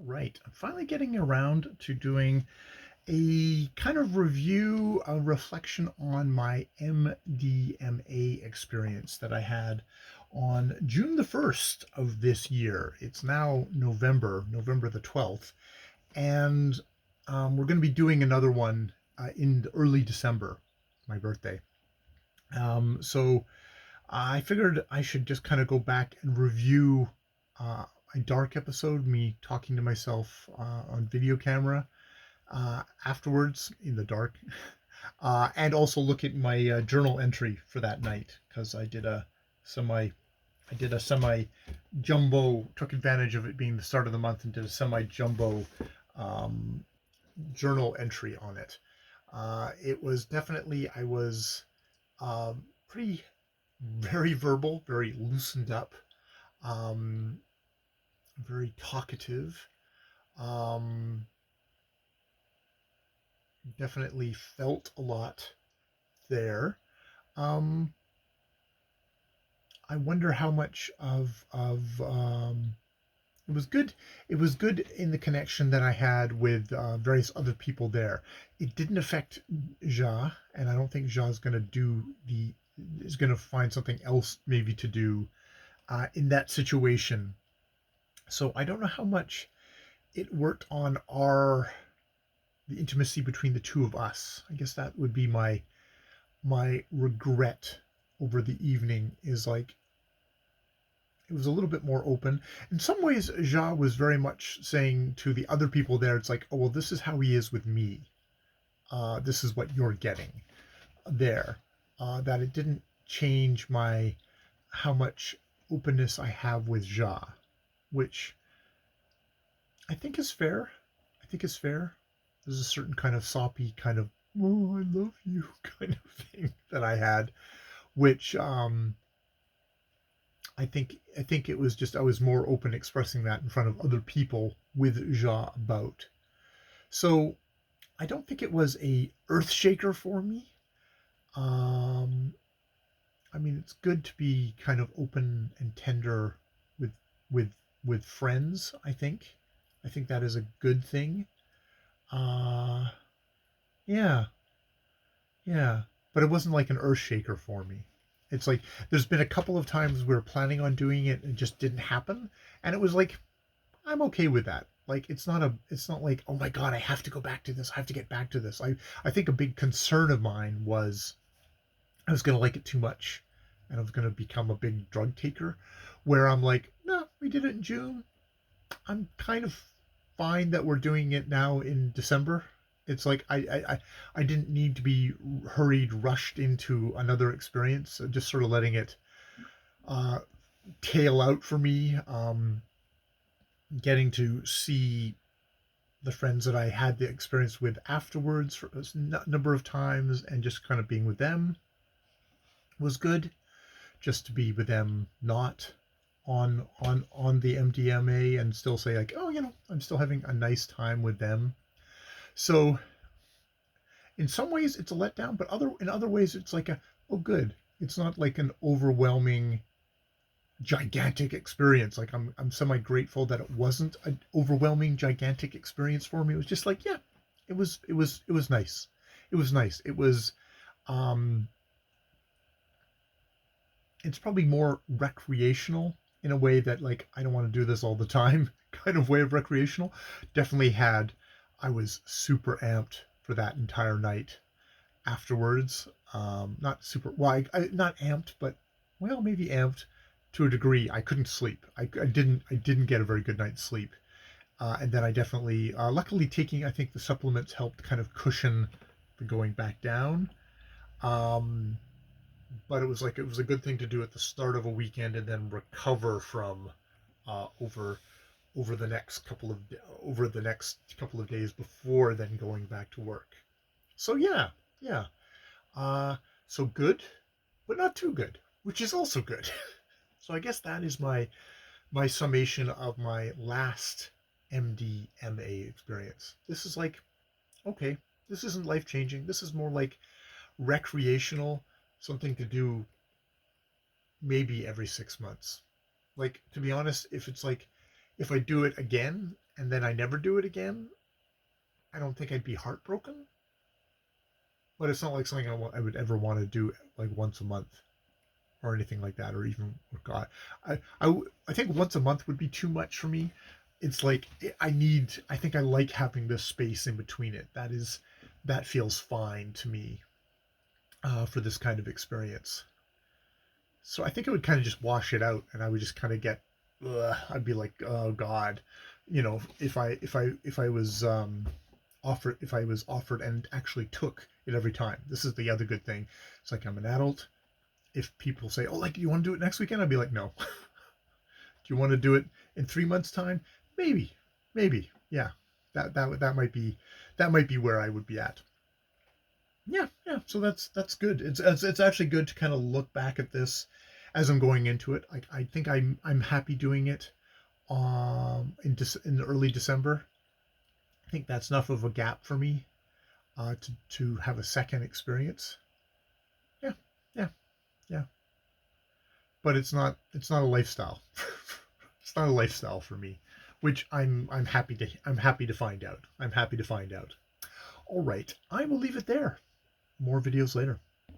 Right. I'm finally getting around to doing a kind of review, a reflection on my MDMA experience that I had on June the 1st of this year. It's now November the 12th, and we're going to be doing another one in early December, my birthday. So I figured I should just kind of go back and review uh, a dark episode, me talking to myself on video camera afterwards in the dark, and also look at my journal entry for that night because semi, I did a semi jumbo, took advantage of it being the start of the month and did a semi jumbo um, journal entry on it. It was definitely I was pretty very verbal, very loosened up, um, very talkative. Um, Definitely felt a lot there. Um, I wonder how much of it was good. It was good in the connection that I had with various other people there. It didn't affect Ja, and I don't think Ja is going to find something else maybe to do in that situation. So I don't know how much it worked on our the intimacy between the two of us. I guess that would be my regret over the evening is like it was a little bit more open. In some ways, Ja was very much saying to the other people there, it's like, oh well, this is how he is with me. This is what you're getting there. That it didn't change my how much openness I have with Ja, which I think is fair. I think is fair. There's a certain kind of soppy kind of oh I love you kind of thing that I had, which I think it was just I was more open expressing that in front of other people with Ja about. So I don't think it was a earth shaker for me. Um, I mean, it's good to be kind of open and tender with with with friends. I think that is a good thing. Uh, yeah, yeah, but it wasn't like an earth shaker for me. It's like there's been a couple of times we were planning on doing it and it just didn't happen, and it was like I'm okay with that. Like it's not like oh my god I have to go back to this. I have to get back to this. I think a big concern of mine was I was gonna like it too much, and I was gonna become a big drug taker. Where I'm like, no, we did it in June. I'm kind of fine that we're doing it now in December. It's like I didn't need to be hurried, rushed into another experience. Just sort of letting it uh, tail out for me. Getting to see the friends that I had the experience with afterwards for a number of times, and just kind of being with them was good. Just to be with them, not on the MDMA, and still say like, oh, I'm still having a nice time with them. So in some ways it's a letdown, but other in other ways it's like a oh good. It's not like an overwhelming gigantic experience. Like I'm semi grateful that it wasn't an overwhelming gigantic experience for me. It was just like yeah, it was nice. It was nice. It was um it's probably more recreational in a way that like I don't want to do this all the time kind of way of recreational. Definitely had I was super amped for that entire night afterwards. Not super well, not amped, but well maybe amped to a degree. I couldn't sleep. I didn't get a very good night's sleep. And then I definitely luckily taking I think the supplements helped kind of cushion the going back down. Um, but it was like it was a good thing to do at the start of a weekend and then recover from uh, over over the next couple of over the next couple of days before then going back to work. So yeah, yeah. Uh, so good, but not too good, which is also good. So I guess that is my summation of my last MDMA experience. This is like okay, this isn't life changing. This is more like recreational, something to do maybe every 6 months. Like to be honest, if it's like if I do it again and then I never do it again, I don't think I'd be heartbroken. But it's not like something I would ever want to do like once a month or anything like that, or even, oh God, I think once a month would be too much for me. It's like I think I like having this space in between it. That feels fine to me for this kind of experience. So I think it would kind of just wash it out, and I would just kind of get, I'd be like, oh God, if I was offered and actually took it every time. This is the other good thing. It's like I'm an adult. If people say, "Oh, like, do you want to do it next weekend?" I'd be like, "No." Do you want to do it in 3 months' time? Maybe, maybe, yeah. That might be where I would be at. Yeah, yeah. So that's good. It's actually good to kind of look back at this as I'm going into it. I think I'm happy doing it in early December. I think that's enough of a gap for me to have a second experience. Yeah, yeah, yeah. But it's not a lifestyle. It's not a lifestyle for me, which I'm happy to find out. I'm happy to find out. All right, I will leave it there. More videos later.